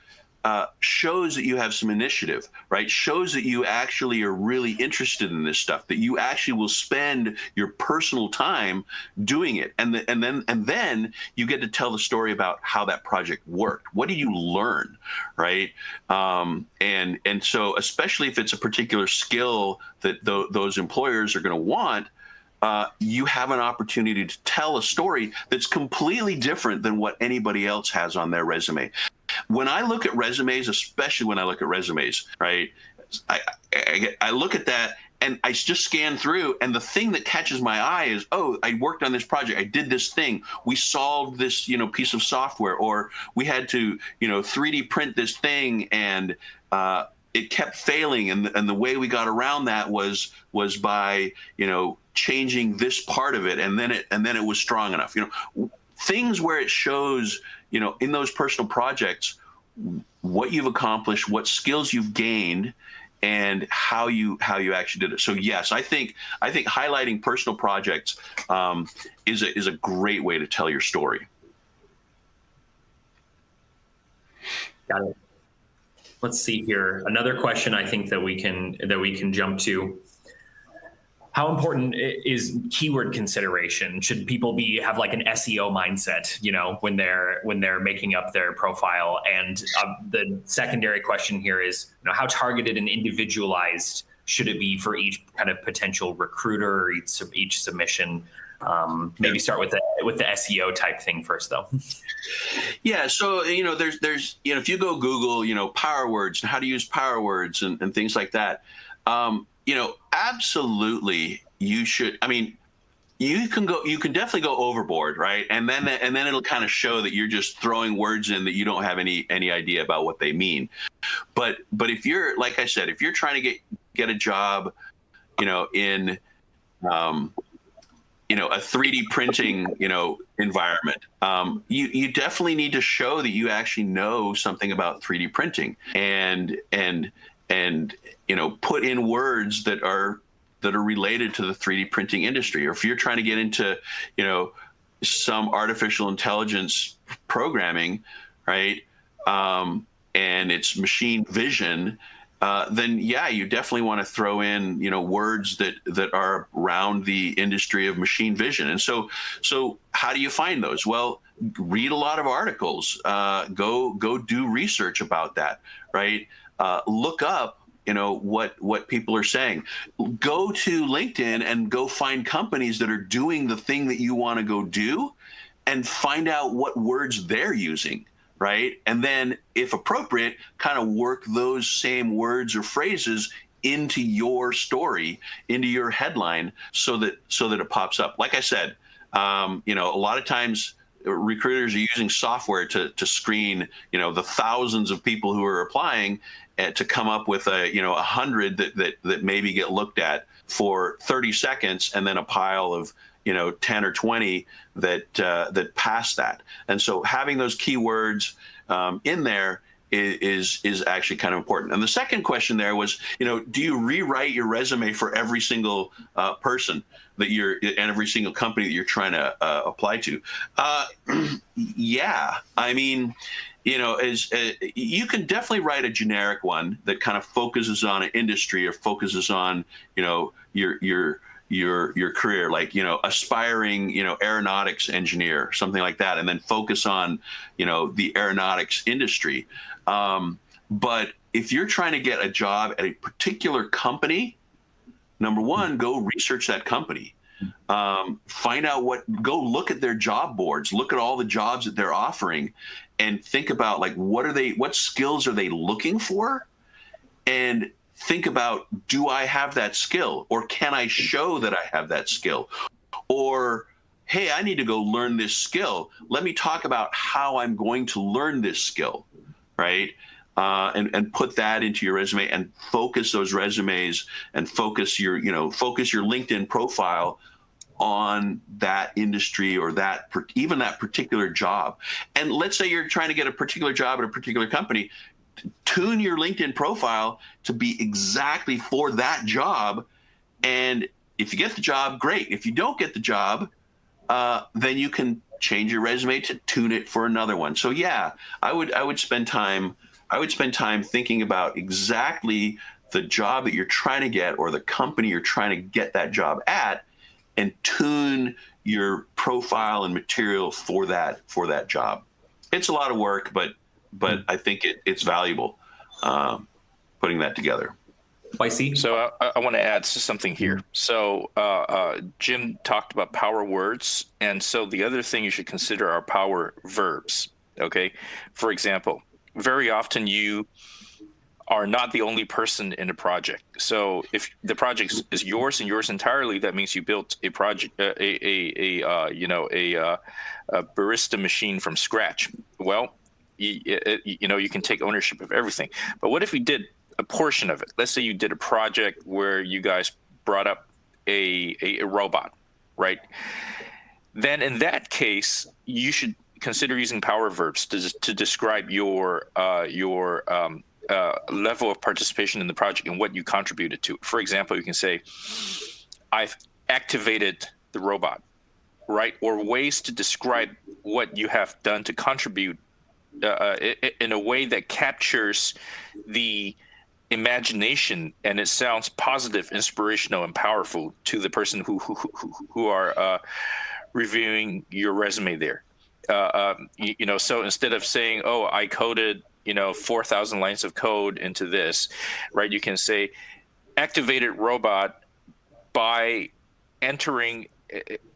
shows that you have some initiative, right? Shows that you actually are really interested in this stuff, that you actually will spend your personal time doing it. And then you get to tell the story about how that project worked. What did you learn, right? And so especially if it's a particular skill that those employers are going to want, you have an opportunity to tell a story that's completely different than what anybody else has on their resume. When I look at resumes, especially when I look at resumes, right, I look at that and I just scan through, and the thing that catches my eye is, oh, I worked on this project, I did this thing, we solved this piece of software, or we had to 3D print this thing, and it kept failing, and the way we got around that was by changing this part of it, and then it was strong enough. Things where it shows in those personal projects what you've accomplished, what skills you've gained, and how you actually did it. So yes, I think highlighting personal projects is a great way to tell your story. Got it. Let's see here. Another question I think that we can jump to. How important is keyword consideration? Should people have like an SEO mindset, when they're making up their profile? And the secondary question here is, how targeted and individualized should it be for each kind of potential recruiter or each submission? Maybe start with the SEO type thing first, though. Yeah, so there's if you go Google power words and how to use power words and things like that, absolutely you should. I mean, you can definitely go overboard, right? And then it'll kind of show that you're just throwing words in that you don't have any idea about what they mean. But if you're, like I said, if you're trying to get a job, in a 3D printing, environment, you definitely need to show that you actually know something about 3D printing and put in words that are related to the 3D printing industry. Or if you're trying to get into, some artificial intelligence programming, right? And it's machine vision, then yeah, you definitely want to throw in, words that are around the industry of machine vision. And so how do you find those? Well, read a lot of articles, go do research about that, right? Look up, what people are saying. Go to LinkedIn and go find companies that are doing the thing that you want to go do and find out what words they're using. Right. And then, if appropriate, kind of work those same words or phrases into your story, into your headline, so that it pops up. Like I said, a lot of times recruiters are using software to screen, the thousands of people who are applying, to come up with 100 that maybe get looked at for 30 seconds, and then a pile of 10 or 20 that pass that. And so having those keywords in there is actually kind of important. And the second question there was, do you rewrite your resume for every single person that and every single company that you're trying to apply to? Yeah, I mean, you can definitely write a generic one that kind of focuses on an industry or focuses on, your career, like, aspiring, aeronautics engineer, something like that, and then focus on, the aeronautics industry. But if you're trying to get a job at a particular company, number one, go research that company. Find out go look at their job boards, look at all the jobs that they're offering, and think about, like, what skills are they looking for? And think about, do I have that skill, or can I show that I have that skill? Or, hey, I need to go learn this skill. Let me talk about how I'm going to learn this skill, right? And put that into your resume, and focus those resumes, and focus your LinkedIn profile on that industry, or even that particular job. And let's say you're trying to get a particular job at a particular company. Tune your LinkedIn profile to be exactly for that job. And if you get the job, great. If you don't get the job, then you can change your resume to tune it for another one. So yeah, I would spend time thinking about exactly the job that you're trying to get, or the company you're trying to get that job at, and tune your profile and material for that job. It's a lot of work, but I think it's valuable, putting that together. I see. So I want to add something here. So Jim talked about power words, and so the other thing you should consider are power verbs. Okay, for example, very often you are not the only person in a project. So if the project is yours and yours entirely, that means you built a project, a barista machine from scratch. Well, you can take ownership of everything. But what if you did a portion of it? Let's say you did a project where you guys brought up a robot, right? Then in that case, you should consider using power verbs to describe your level of participation in the project and what you contributed to. For example, you can say, I've activated the robot, right? Or ways to describe what you have done to contribute in a way that captures the imagination, and it sounds positive, inspirational, and powerful to the person who are reviewing your resume there. So instead of saying, oh, I coded 4,000 lines of code into this, right? You can say, activated robot by entering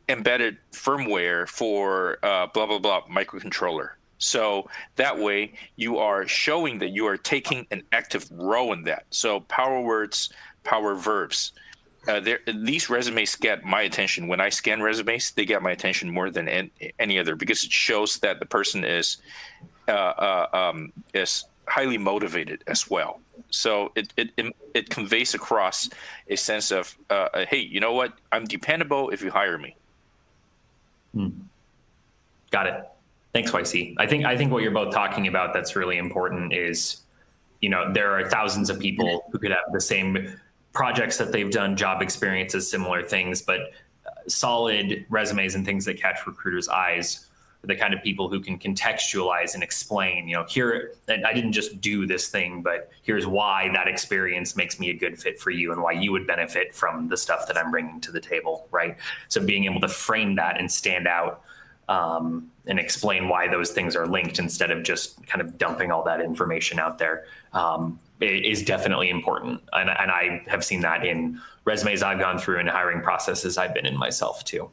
embedded firmware for blah, blah, blah microcontroller. So that way you are showing that you are taking an active role in that. So power words, power verbs. These resumes get my attention. When I scan resumes, they get my attention more than any other, because it shows that the person is highly motivated as well. So it conveys across a sense of, hey, you know what? I'm dependable if you hire me. Got it. Thanks, YC. I think what you're both talking about that's really important is, there are thousands of people who could have the same projects that they've done, job experiences, similar things, but solid resumes and things that catch recruiters' eyes are the kind of people who can contextualize and explain, here, I didn't just do this thing, but here's why that experience makes me a good fit for you and why you would benefit from the stuff that I'm bringing to the table, right? So being able to frame that and stand out and explain why those things are linked instead of just kind of dumping all that information out there is definitely important. And I have seen that in resumes I've gone through and hiring processes I've been in myself too.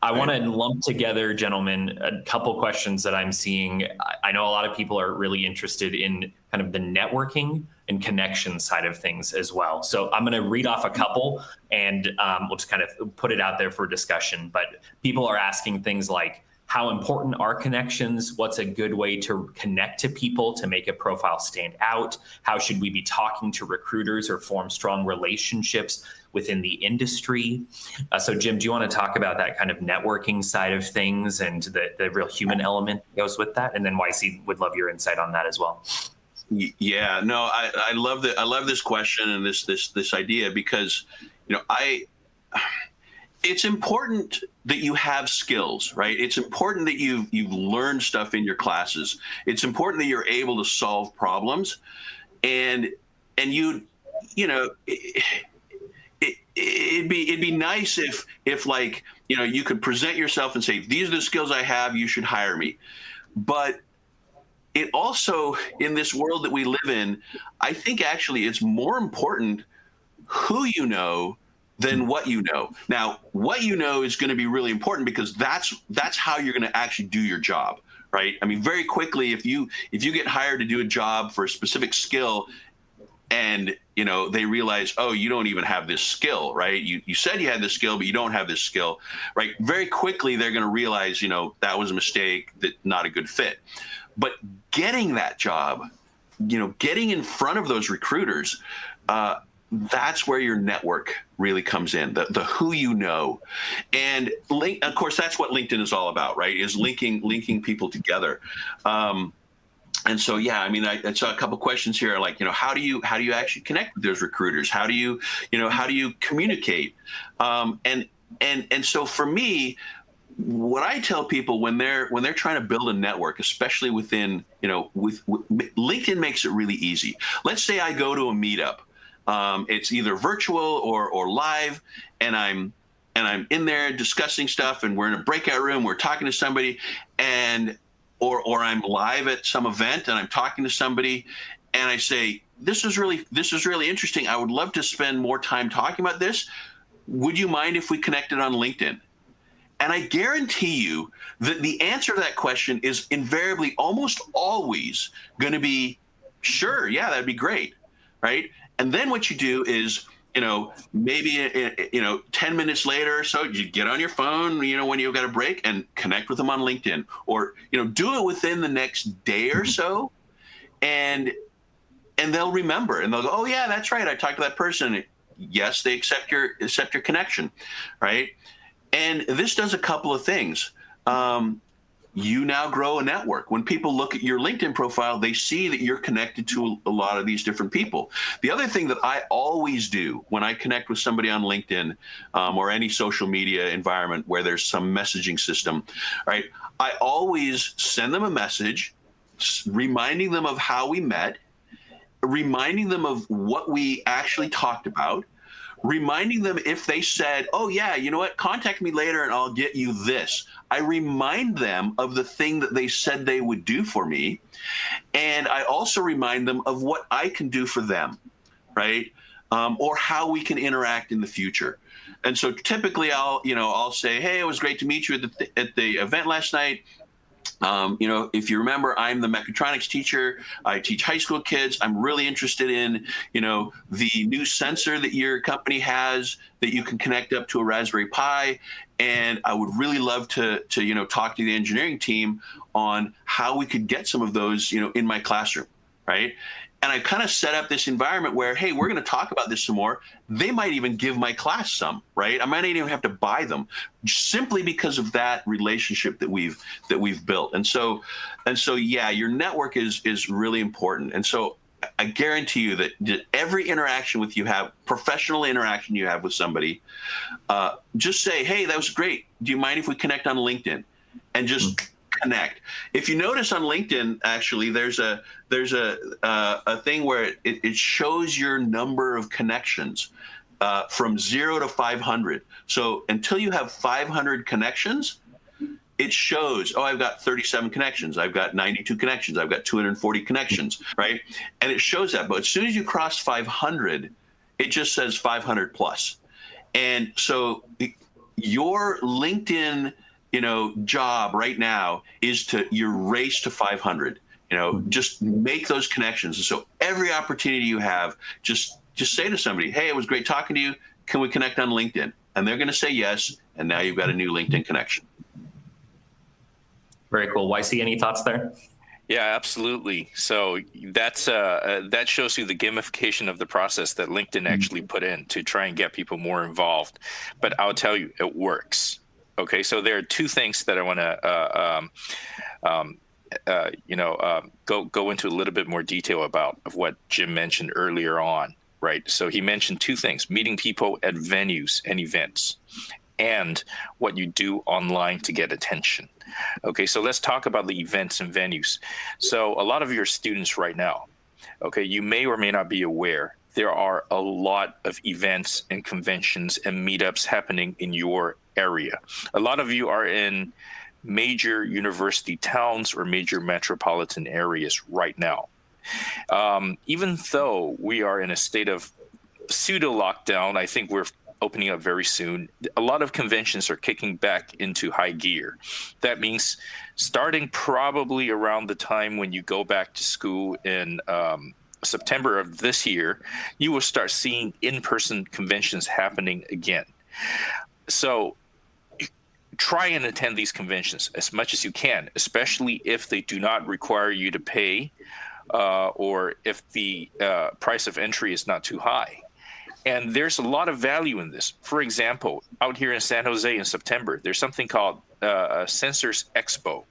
I want to lump together, gentlemen, a couple questions that I'm seeing. I know a lot of people are really interested in kind of the networking and connection side of things as well. So I'm going to read off a couple and we'll just kind of put it out there for discussion. But people are asking things like, how important are connections? What's a good way to connect to people to make a profile stand out? How should we be talking to recruiters or form strong relationships within the industry? So Jim, do you want to talk about that kind of networking side of things and the real human element that goes with that? And then YC would love your insight on that as well. Yeah, no, I love that. I love this question and this idea because, it's important that you have skills, right? It's important that you've learned stuff in your classes. It's important that you're able to solve problems, and it'd be nice if like, you could present yourself and say, these are the skills I have, you should hire me. But it also, in this world that we live in, I think actually it's more important who you know than what you know. Now, what you know is going to be really important because that's how you're going to actually do your job, right? I mean, very quickly, if you get hired to do a job for a specific skill and, they realize, oh, you don't even have this skill, right? You said you had this skill, but you don't have this skill, right? Very quickly, they're going to realize, that was a mistake, that not a good fit. But getting that job, getting in front of those recruiters, that's where your network really comes in, the who you know. And of course, that's what LinkedIn is all about, right? Is linking people together. And so, yeah, I mean, I saw a couple questions here, like, how do you actually connect with those recruiters? How do you communicate? And so for me, what I tell people when they're trying to build a network, especially within, with LinkedIn makes it really easy. Let's say I go to a meetup. It's either virtual or live, and I'm in there discussing stuff, and we're in a breakout room, we're talking to somebody, or I'm live at some event and I'm talking to somebody, and I say, this is really interesting. I would love to spend more time talking about this. Would you mind if we connected on LinkedIn? And I guarantee you that the answer to that question is invariably almost always going to be, sure, yeah, that'd be great, right? And then what you do is, maybe 10 minutes later or so, you get on your phone, when you've got a break, and connect with them on LinkedIn, or do it within the next day or so, and they'll remember, and they'll go, oh yeah, that's right, I talked to that person. Yes, they accept your connection, right? And this does a couple of things. You now grow a network. When people look at your LinkedIn profile, they see that you're connected to a lot of these different people. The other thing that I always do when I connect with somebody on LinkedIn or any social media environment where there's some messaging system, right? I always send them a message reminding them of how we met, reminding them of what we actually talked about, reminding them if they said, oh yeah, you know what, contact me later and I'll get you this. I remind them of the thing that they said they would do for me. And I also remind them of what I can do for them, right? or how we can interact in the future. And so typically I'll say, hey, it was great to meet you at the event last night. If you remember, I'm the mechatronics teacher. I teach high school kids. I'm really interested in, the new sensor that your company has that you can connect up to a Raspberry Pi. And I would really love to talk to the engineering team on how we could get some of those, in my classroom, right? And I kind of set up this environment where, hey, we're going to talk about this some more. They might even give my class some, right? I might not even have to buy them, simply because of that relationship that we've built. And so, yeah, your network is really important. And so I guarantee you that every interaction professional interaction you have with somebody, just say, hey, that was great. Do you mind if we connect on LinkedIn? And just connect. If you notice on LinkedIn, actually, there's a thing where it shows your number of connections from 0 to 500. So until you have 500 connections, it shows, I've got 37 connections, I've got 92 connections, I've got 240 connections, right? And it shows that. But as soon as you cross 500, it just says 500 plus. And so your LinkedIn job right now is your race to 500. Just make those connections. And so every opportunity you have, just say to somebody, hey, it was great talking to you. Can we connect on LinkedIn? And they're going to say yes. And now you've got a new LinkedIn connection. Very cool. YC, any thoughts there? Yeah, absolutely. So that shows you the gamification of the process that LinkedIn actually put in to try and get people more involved. But I'll tell you, it works. Okay, so there are two things that I want to go into a little bit more detail about of what Jim mentioned earlier on, right? So he mentioned two things: meeting people at venues and events, and what you do online to get attention. Okay, so let's talk about the events and venues. So a lot of your students right now, okay, you may or may not be aware, there are a lot of events and conventions and meetups happening in your area. A lot of you are in major university towns or major metropolitan areas right now. Even though we are in a state of pseudo lockdown, I think we're opening up very soon. A lot of conventions are kicking back into high gear. That means starting probably around the time when you go back to school in September of this year, you will start seeing in-person conventions happening again. So try and attend these conventions as much as you can, especially if they do not require you to pay or if the price of entry is not too high. And there's a lot of value in this. For example, out here in San Jose in September, there's something called Sensors Expo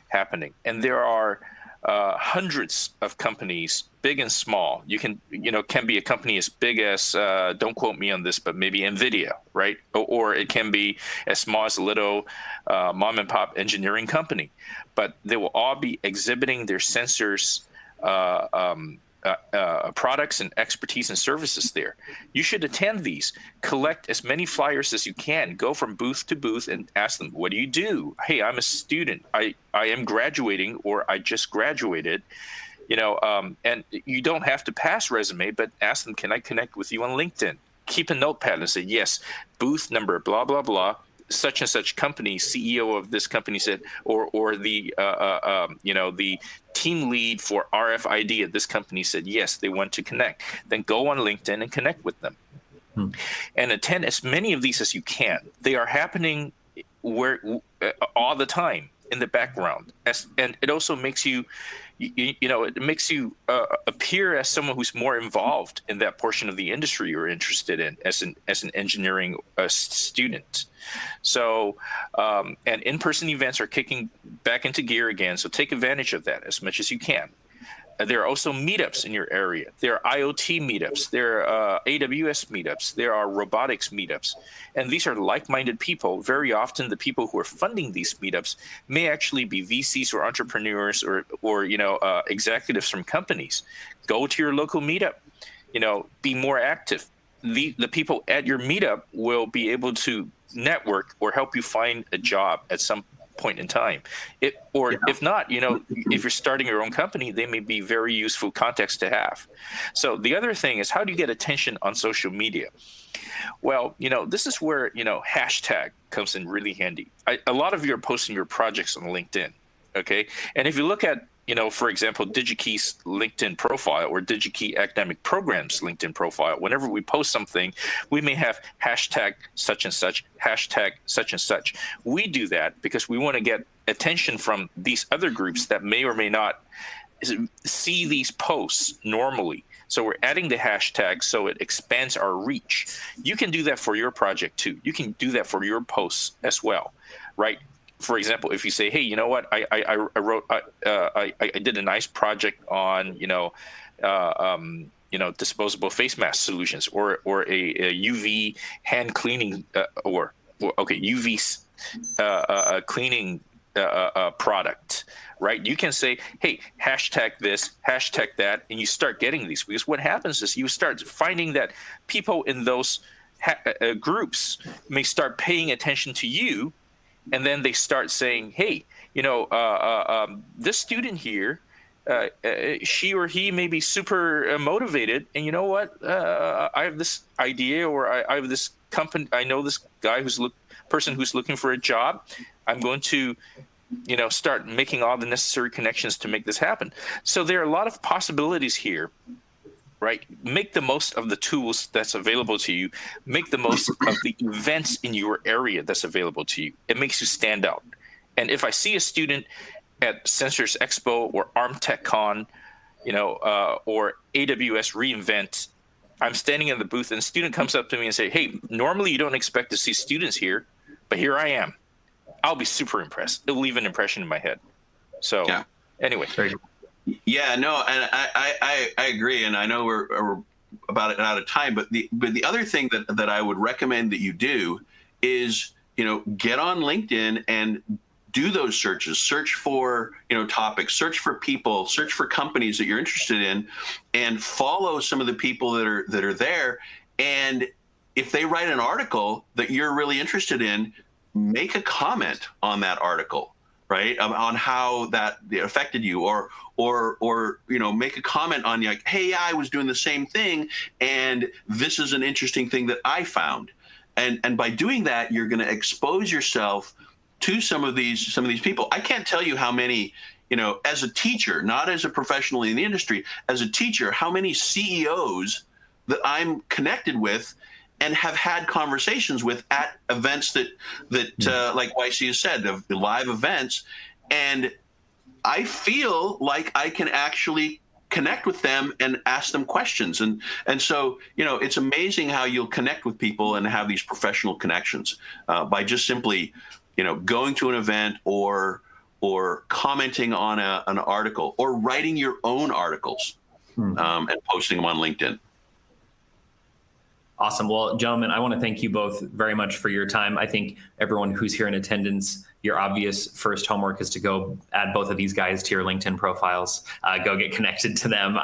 happening. And there are hundreds of companies, big and small. You can be a company as big as, don't quote me on this, but maybe NVIDIA, right? Or it can be as small as a little mom and pop engineering company. But they will all be exhibiting their sensors products and expertise and services there. You should attend these. Collect as many flyers as you can. Go from booth to booth and ask them, what do you do? Hey, I'm a student. I am graduating, or I just graduated. And you don't have to pass resume, but ask them, can I connect with you on LinkedIn? Keep a notepad and say, yes, booth number, blah, blah, blah. Such and such company, CEO of this company said, or the the team lead for RFID at this company said, yes, they want to connect. Then go on LinkedIn and connect with them, and attend as many of these as you can. They are happening all the time in the background, and it also makes you. It makes you appear as someone who's more involved in that portion of the industry you're interested in as an engineering student. So, and in-person events are kicking back into gear again. So take advantage of that as much as you can. There are also meetups in your area. There are IoT meetups. There are AWS meetups. There are robotics meetups. And these are like-minded people. Very often the people who are funding these meetups may actually be VCs or entrepreneurs or executives from companies. Go to your local meetup. Be more active. The people at your meetup will be able to network or help you find a job at some point in time. If not, if you're starting your own company, they may be very useful context to have. So the other thing is, how do you get attention on social media? Well, this is where, hashtag comes in really handy. A lot of you are posting your projects on LinkedIn. Okay. And if you look at, for example, DigiKey's LinkedIn profile or DigiKey Academic Programs LinkedIn profile, whenever we post something, we may have hashtag such and such, hashtag such and such. We do that because we want to get attention from these other groups that may or may not see these posts normally. So we're adding the hashtag so it expands our reach. You can do that for your project too. You can do that for your posts as well, right? For example, if you say, hey, you know what, I wrote, I did a nice project on, disposable face mask solutions, or a UV hand cleaning, UV cleaning product, right? You can say, hey, hashtag this, hashtag that, and you start getting these, because what happens is you start finding that people in those groups may start paying attention to you. And then they start saying, hey, this student here, she or he may be super motivated. And you know what? I have this idea, or I have this company. I know this guy person who's looking for a job. I'm going to, start making all the necessary connections to make this happen. So there are a lot of possibilities here. Right? Make the most of the tools that's available to you. Make the most of the events in your area that's available to you. It makes you stand out. And if I see a student at Sensors Expo or ArmTechCon, or AWS reInvent, I'm standing in the booth and a student comes up to me and say, hey, normally you don't expect to see students here, but here I am. I'll be super impressed. It'll leave an impression in my head. So anyway. Yeah, no, and I agree, and I know we're about out of time, but the other thing that I would recommend that you do is get on LinkedIn and do those searches. Search for topics, search for people, search for companies that you're interested in, and follow some of the people that are there. And if they write an article that you're really interested in, make a comment on that article. Right, on how that affected you, or make a comment on like, hey, I was doing the same thing, and this is an interesting thing that I found, and by doing that, you're going to expose yourself to some of these people. I can't tell you how many, as a teacher, not as a professional in the industry, as a teacher, how many CEOs that I'm connected with and have had conversations with at events that like YC has said, the live events, and I feel like I can actually connect with them and ask them questions, and so it's amazing how you'll connect with people and have these professional connections by just simply going to an event or commenting on an article or writing your own articles and posting them on LinkedIn. Awesome. Well, gentlemen, I want to thank you both very much for your time. I think everyone who's here in attendance, your obvious first homework is to go add both of these guys to your LinkedIn profiles. Go get connected to them.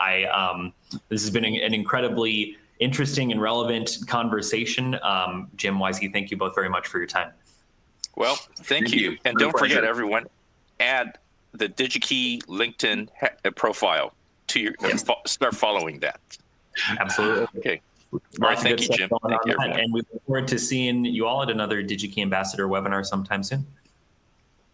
This has been an incredibly interesting and relevant conversation. Jim, YC, thank you both very much for your time. Well, thank you. And don't forget, everyone, add the DigiKey LinkedIn profile to your, start following that. Absolutely. Okay. All right, thank you, Jim. Thank you, everyone. And we look forward to seeing you all at another DigiKey Ambassador webinar sometime soon.